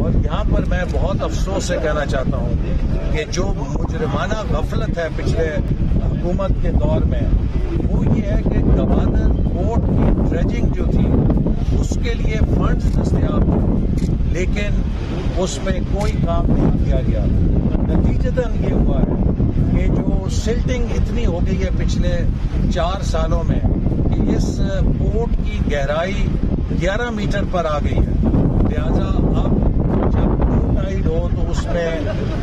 اور یہاں پر میں بہت افسوس سے کہنا چاہتا ہوں کہ جو مجرمانہ غفلت ہے پچھلے حکومت کے دور میں، وہ یہ ہے کہ گوادر پورٹ کی ڈریجنگ جو تھی اس کے لیے فنڈز دستیاب تھے، لیکن اس میں کوئی کام نہیں کیا گیا۔ نتیجتاً یہ ہوا ہے کہ جو سلٹنگ اتنی ہو گئی ہے پچھلے 4 سالوں میں کہ اس پورٹ کی گہرائی 11 میٹر پر آ گئی ہے، لہذا اب جب نیو ٹائیڈ ہو تو اس میں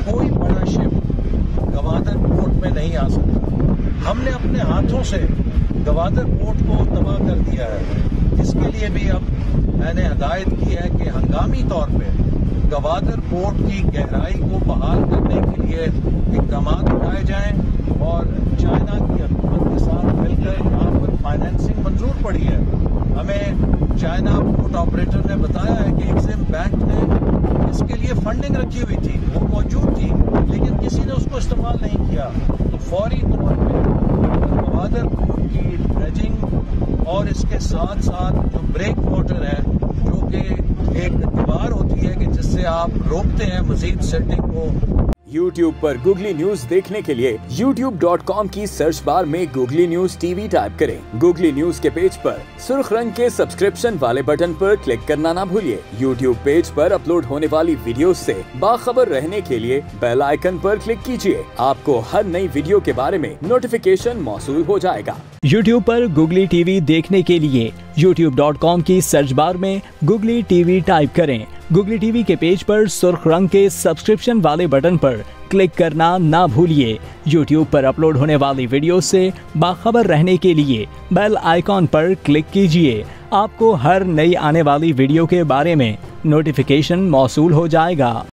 کوئی بڑا شپ گوادر پورٹ میں نہیں آ سکتا۔ ہم نے اپنے ہاتھوں سے گوادر پورٹ کو تباہ کر دیا ہے۔ اس کے لیے بھی اب میں نے ہدایت کی ہے کہ ہنگامی طور پہ گوادر پورٹ کی گہرائی کو بحال کرنے کے لیے اقدامات اٹھائے جائیں، اور چائنا کی حکومت کے ساتھ مل کر یہاں پر فائنینسنگ منظور پڑی ہے۔ ہمیں چائنا پورٹ آپریٹر نے بتایا ہے کہ ایگزیم بینک نے اس کے لیے فنڈنگ رکھی ہوئی تھی، وہ موجود تھی، لیکن کسی نے اس کو استعمال نہیں کیا۔ تو فوری طور پہ گوادر پورٹ کی ڈریجنگ اور اس کے ساتھ ساتھ جو بریک واٹر ہے، جو کہ ایک دیوار ہوتی ہے کہ جس سے آپ روکتے ہیں مزید سیٹنگ کو۔ YouTube پر گوگلی نیوز دیکھنے کے لیے youtube.com کی سرچ بار میں googly news T V type کریں۔ گوگلی نیوز کے پیج پر سرخ رنگ کے سبسکرپشن والے بٹن پر کلک کرنا نہ بھولیے۔ YouTube پیج پر اپلوڈ ہونے والی ویڈیوز سے باخبر رہنے کے لیے بیل آئیکن پر کلک کیجیے۔ آپ کو ہر نئی ویڈیو کے بارے میں نوٹیفیکیشن موصول ہو جائے گا۔ YouTube پر گوگلی ٹی وی دیکھنے کے لیے youtube.com کی سرچ بار میں گوگلی ٹی وی ٹائپ کریں۔ گوگلی ٹی وی کے پیج پر سرخ رنگ کے سبسکرپشن والے بٹن پر کلک کرنا نہ بھولیے۔ YouTube پر اپلوڈ ہونے والی ویڈیو سے باخبر رہنے کے لیے بیل آئیکن پر کلک کیجیے۔ آپ کو ہر نئی آنے والی ویڈیو کے بارے میں نوٹیفیکیشن موصول ہو جائے گا۔